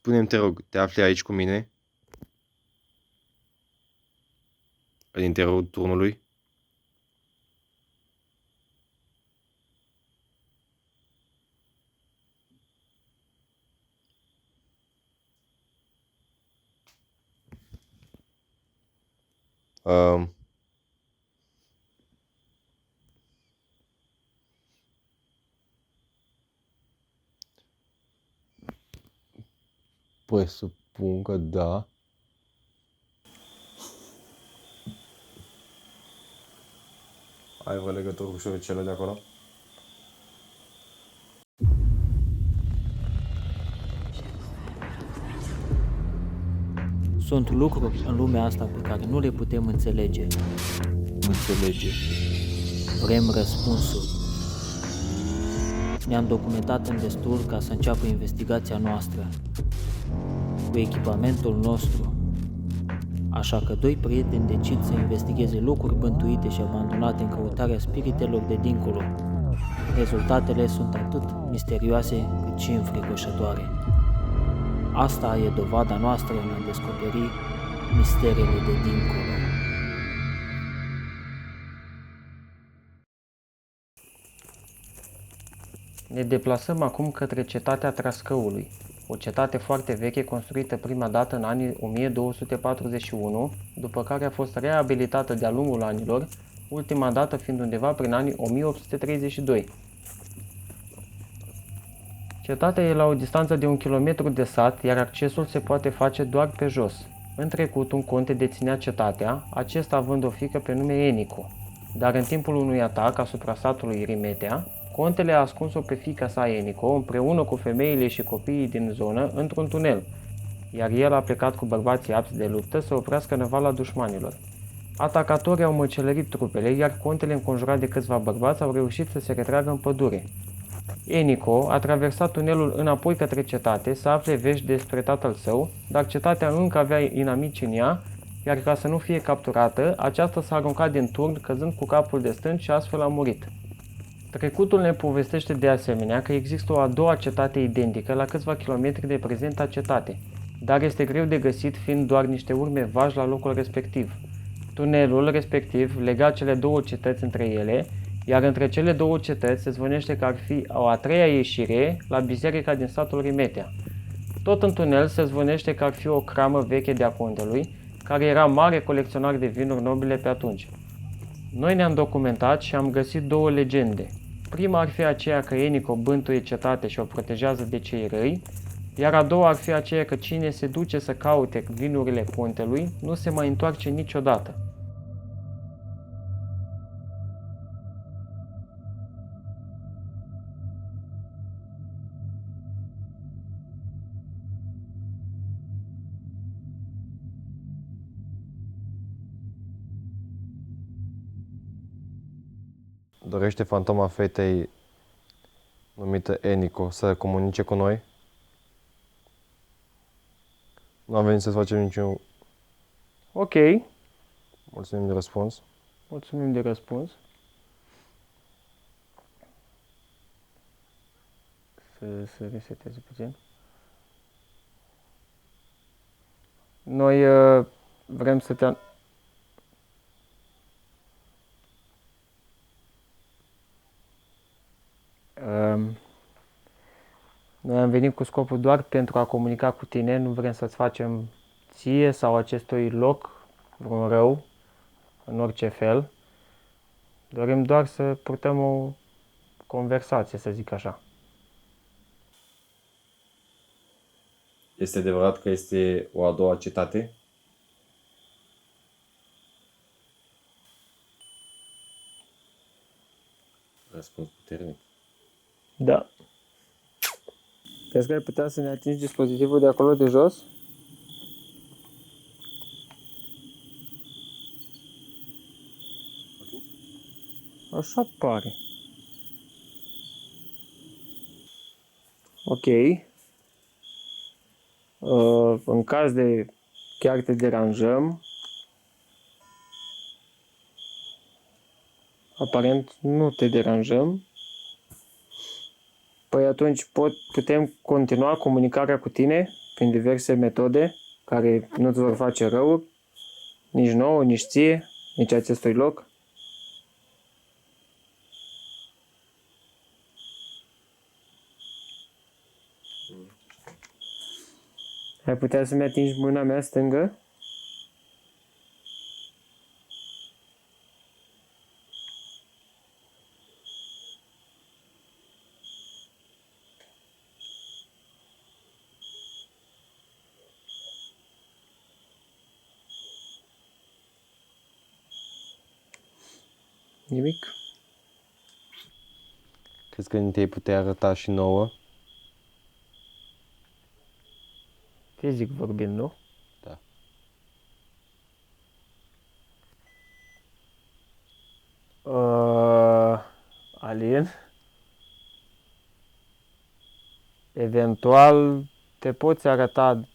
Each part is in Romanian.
Spune-mi, te rog, te afli aici cu mine? În interiorul turnului? Um, Presupun că da. Ai vreo legătură cu șoricele de acolo? Sunt lucruri în lumea asta pe care nu le putem înțelege. Vrem răspunsuri. Ne-am documentat în destul ca să înceapă investigația noastră, cu echipamentul nostru. Așa că doi prieteni decid să investigheze locuri bântuite și abandonate în căutarea spiritelor de dincolo. Rezultatele sunt atât misterioase cât și înfricoșătoare. Asta e dovada noastră în a descoperi misterele de dincolo. Ne deplasăm acum către cetatea Trascăului, o cetate foarte veche construită prima dată în anii 1241, după care a fost reabilitată de-a lungul anilor, ultima dată fiind undeva prin anii 1832. Cetatea e la o distanță de 1 kilometru de sat, iar accesul se poate face doar pe jos. În trecut, un conte deținea cetatea, acesta având o fiică pe nume Enico. Dar în timpul unui atac asupra satului Rimetea, contele a ascuns-o pe fiica sa Enico împreună cu femeile și copiii din zonă într-un tunel, iar el a plecat cu bărbații apți de luptă să oprească năvala dușmanilor. Atacatorii au măcelărit trupele, iar contele, înconjurat de câțiva bărbați, au reușit să se retragă în pădure. Enico a traversat tunelul înapoi către cetate să afle vești despre tatăl său, dar cetatea încă avea inamici în ea, iar ca să nu fie capturată, aceasta s-a aruncat din turn, căzând cu capul de stânci și astfel a murit. Trecutul ne povestește de asemenea că există o a doua cetate identică la câțiva kilometri de prezenta cetate, dar este greu de găsit fiind doar niște urme vagi la locul respectiv. Tunelul respectiv lega cele două cetăți între ele, iar între cele două cetăți se zvonește că ar fi o a treia ieșire la biserica din satul Rimetea. Tot în tunel se zvonește că ar fi o cramă veche de-a contelui, care era mare colecționar de vinuri nobile pe atunci. Noi ne-am documentat și am găsit două legende. Prima ar fi aceea că Enico bântuie cetate și o protejează de cei răi, iar a doua ar fi aceea că cine se duce să caute vinurile contelui nu se mai întoarce niciodată. Dorește fantoma fetei numită Enico să comunice cu noi? Nu am venit să facem niciun... Ok, Mulțumim de răspuns. mulțumim de răspuns. Să reseteze puțin. Noi vrem să te... Noi am venit cu scopul doar pentru a comunica cu tine, nu vrem să-ți facem ție sau acestui loc vreun rău, în orice fel. Dorim doar să purtăm o conversație, să zic așa. Este adevărat că este o a doua cetate? Răspuns puternic. Da. Crezi că ai putea să ne atingi dispozitivul de acolo de jos? Așa pare. Ok. În caz de chiar te deranjăm, aparent nu te deranjăm, păi atunci putem continua comunicarea cu tine? prin diverse metode care nu-ți vor face rău, nici nouă, nici ție, nici acestui loc. Ai putea să-mi atingi mâna mea stângă? Nimic? Crezi că ni te-ai putea arăta și nouă? Fizic vorbind, nu? Da. Alin? Eventual te poți arăta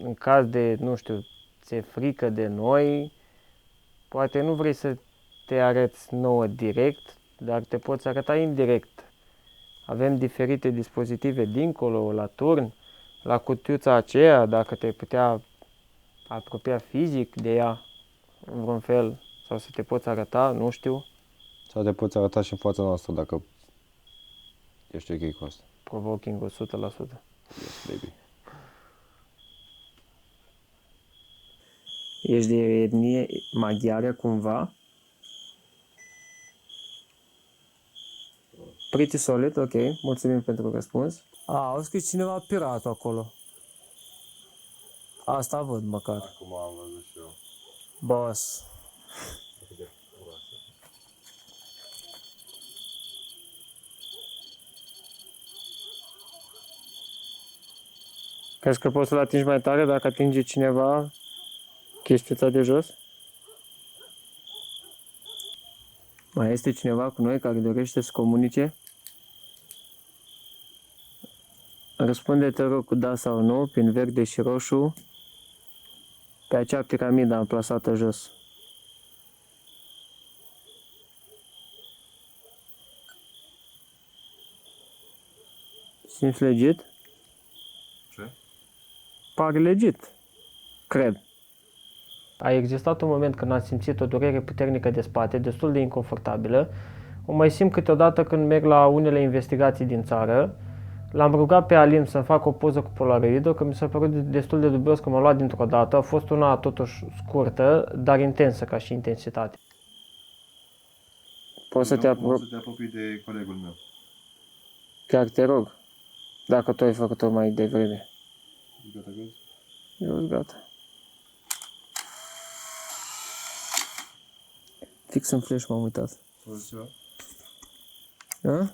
în caz de, nu știu, ți-e frică de noi, poate nu vrei să te arăți nouă direct, dar te poți arăta indirect. Avem diferite dispozitive dincolo, la turn, la cutiuța aceea, dacă te putea apropia fizic de ea în vreun fel sau să te poți arăta, nu știu, Sau te poți arăta și în fața noastră dacă ești ok cu asta. provoking 100%. Yes, baby. Ești de etnie maghiară cumva? Pretty solid, ok, mulțumim pentru răspuns. Au scris cineva piratul acolo. Asta văd măcar. Acum am văzut și eu. Boss. Crezi că poți să-l atingi mai tare dacă atinge cineva chestiuța de jos? Mai este cineva cu noi care dorește să comunice? Răspunde, te rog, cu da sau nu, prin verde și roșu, pe acea piramidă amplasată jos. Simți legit? Ce? Pare legit. Cred. A existat un moment când am simțit o durere puternică de spate, destul de inconfortabilă. O mai simt câteodată când merg la unele investigații din țară. L-am rugat pe Alin să-mi facă o poză cu polaroidul, că mi s-a părut destul de dubios că m-a luat dintr-o dată. A fost una totuși scurtă, dar intensă ca și intensitate. Poți să te apropii de colegul meu. Chiar te rog, dacă tu ai făcut-o mai devreme. Gata, gata? Eu sunt gata. Fix în flash m-am uitat. Auzi ceva? A?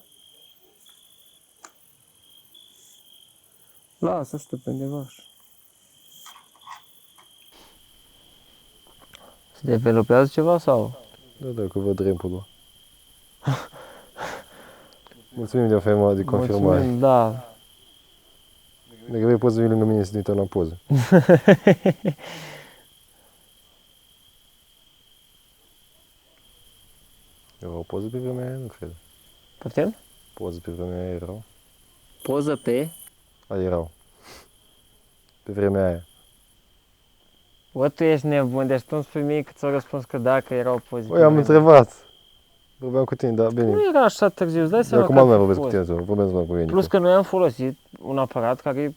Lasă, știu pe undeva așa. Se developează ceva sau? Da, că văd rampul. Mulțumim de confirmare. Mulțumim, da. Dacă vrei poți să vii lângă mine să ne uităm la poză. Erau poze pe vremea aia? Nu cred. Poftim? Poze pe vremea aia erau? Poză pe? Erau. Pe vremea aia. Bă, tu ești nebun, deci tu îmi spui mie că ți-au răspuns că da, că erau pozitive. Oi, am întrebat. Vorbeam cu tine, dar bine. Nu era așa târziu, îți dai Eu seama acum că nu mai a vorbesc cu fost. tine, vorbesc doar cu Enicu. Plus că noi am folosit un aparat care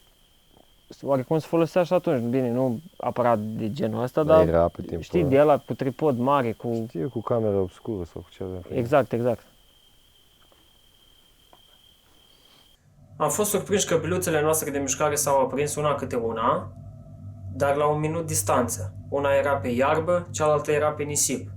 oarecum se folosea și atunci. Bine, nu aparat de genul ăsta, dar era pe timpul știi, ăla. de ăla cu tripod mare, cu... Știu, cu camera obscură sau cu ce avea. Exact, exact. Am fost surprinși că biluțele noastre de mișcare s-au aprins una câte una, dar la 1 minut distanță. Una era pe iarbă, cealaltă era pe nisip.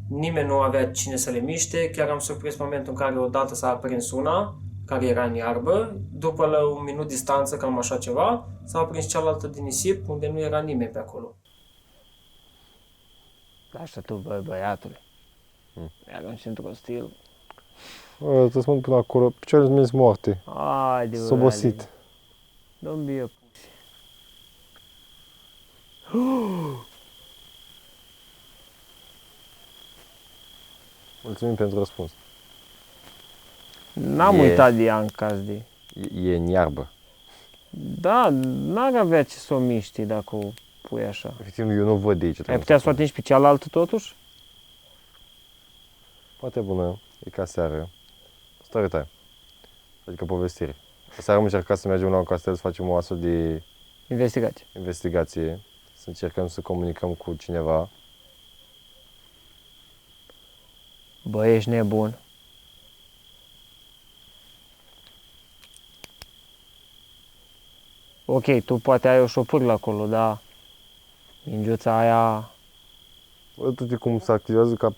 Nimeni nu avea cine să le miște, chiar am surprins momentul în care odată s-a aprins una, care era în iarbă, după la 1 minut distanță, cam așa ceva, s-a aprins cealaltă din nisip, unde nu era nimeni pe acolo. Așa tu, băiatule. Arunci într-un stil. Să spun până acolo, picioarele sunt moarte. Haide, S-a obosit. Don't be a pussy. Mulțumim pentru răspuns. N-am E- uitat de ea în caz de... E în iarbă. Da, n-ar avea ce să o miști dacă o pui așa. Efectiv, eu nu văd de aici. Ai putea să o atingi pe cealaltă totuși? Poate bună, e ca seară. Story time. Adică povestire. Aseară am încercat să mergem la un castel să facem o astfel de Investigație. investigație, să încercăm să comunicăm cu cineva. Bă, ești nebun. Ok, tu poate ai o șopârlă acolo, dar mingiuța aia... Uite cum se activează ca...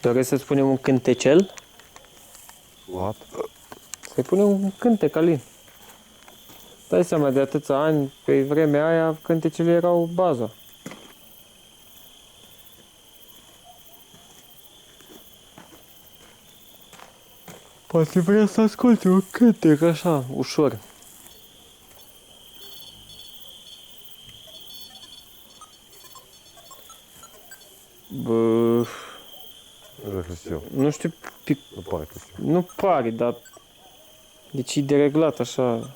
Doresc să spunem un cântecel? What? Să-i punem un cântec, Alin. Dai seama, de atâția ani, pe vremea aia, cântecele erau baza. Poate vrea să asculte un cântec așa, ușor. Bă, Nu știu, nu știu, nu pare că știu. nu pare, dar... Deci e dereglat așa.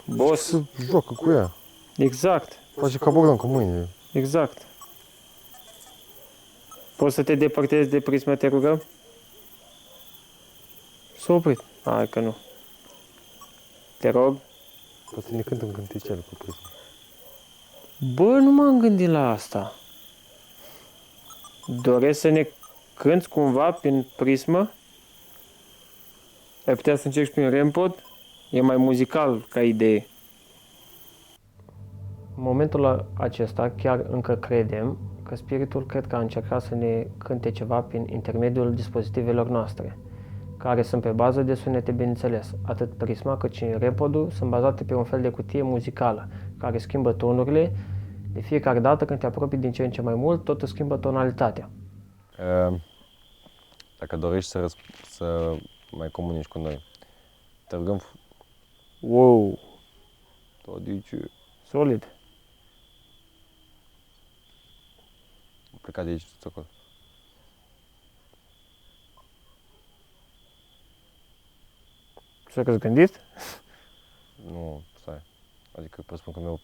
Boss, Să joacă cu ea. exact, Face ca Bogdan cu mâinile. exact. Poți să te depărtezi de prismă, te rugăm? S-a oprit. Hai că nu. Te rog. Poate să ne cântă un cântecel cu prisma. Bă, nu m-am gândit la asta. Doresc să ne cânti cumva prin prismă? Ai putea să încerci prin REM-pod? E mai muzical ca idee. În momentul acesta chiar încă credem că spiritul cred că a încercat să ne cânte ceva prin intermediul dispozitivelor noastre, care sunt pe bază de sunete, bineînțeles. Atât prisma cât și REM-podul sunt bazate pe un fel de cutie muzicală, care schimbă tonurile. De fiecare dată când te apropii din ce în ce mai mult, tot îți schimbă tonalitatea. Dacă dorești să mai comunici cu noi, te rugăm Wow, tot aici. solid. Plecat de aici, tot acolo. Ce că-ți gândit? Nu, stai. Adică presupun că mi-au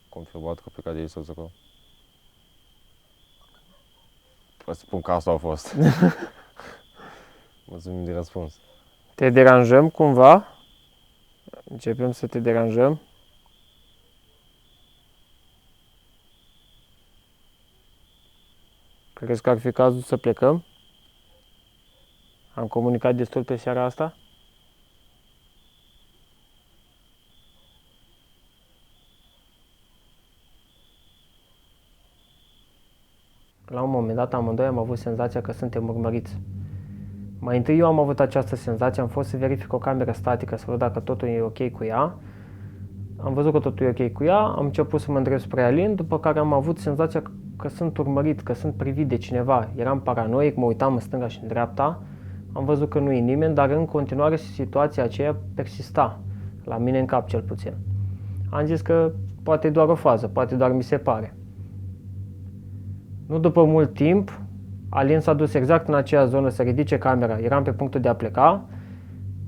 confirmat că plecat de aici, tot acolo. Presupun că asta a fost. Mulțumim de răspuns. Te deranjăm cumva? Începem să te deranjăm. Crezi că ar fi cazul să plecăm? Am comunicat destul pe seara asta? La un moment dat, amândoi am avut senzația că suntem urmăriți. Mai întâi eu am avut această senzație, am fost să verific o cameră statică, să văd dacă totul e ok cu ea. Am văzut că totul e ok cu ea, am început să mă îndrept spre Alin, după care am avut senzația că sunt urmărit, că sunt privit de cineva. Eram paranoic, mă uitam în stânga și în dreapta, am văzut că nu e nimeni, dar în continuare situația aceea persista, la mine în cap cel puțin. Am zis că poate e doar o fază, poate doar mi se pare. Nu după mult timp, Alin s-a dus exact în aceea zonă să ridice camera, eram pe punctul de a pleca,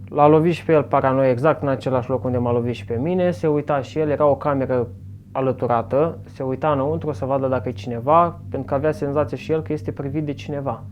l-a lovit și pe el paranoia exact în același loc unde m-a lovit și pe mine, se uita și el, era o cameră alăturată, se uita înăuntru să vadă dacă e cineva, pentru că avea senzația și el că este privit de cineva.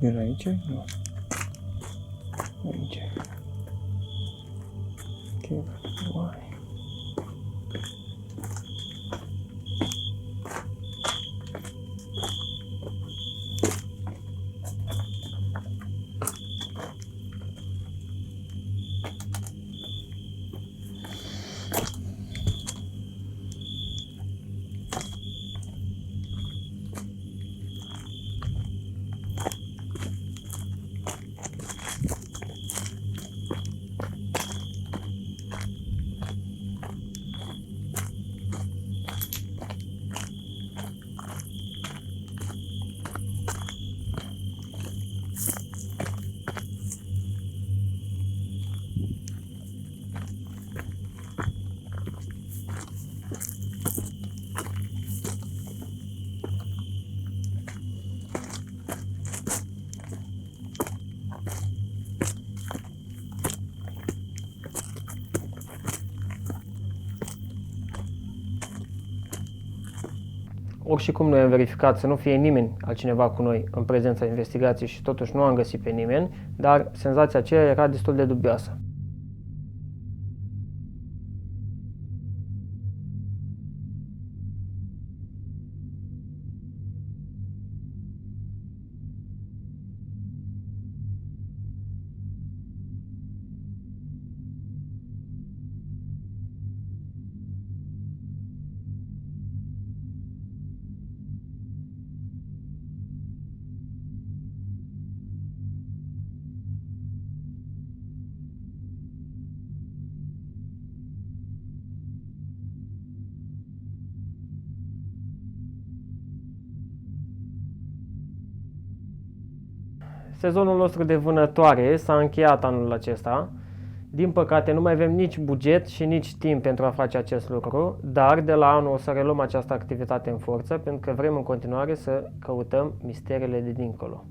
Era aici? Nu. Aici. Ok, oare. Ori și cum noi am verificat să nu fie nimeni altcineva cu noi în prezența investigației și totuși nu am găsit pe nimeni, dar senzația aceea era destul de dubioasă. Sezonul nostru de vânătoare s-a încheiat anul acesta. Din păcate nu mai avem nici buget și nici timp pentru a face acest lucru, dar de la anul o să reluăm această activitate în forță pentru că vrem în continuare să căutăm misterele de dincolo.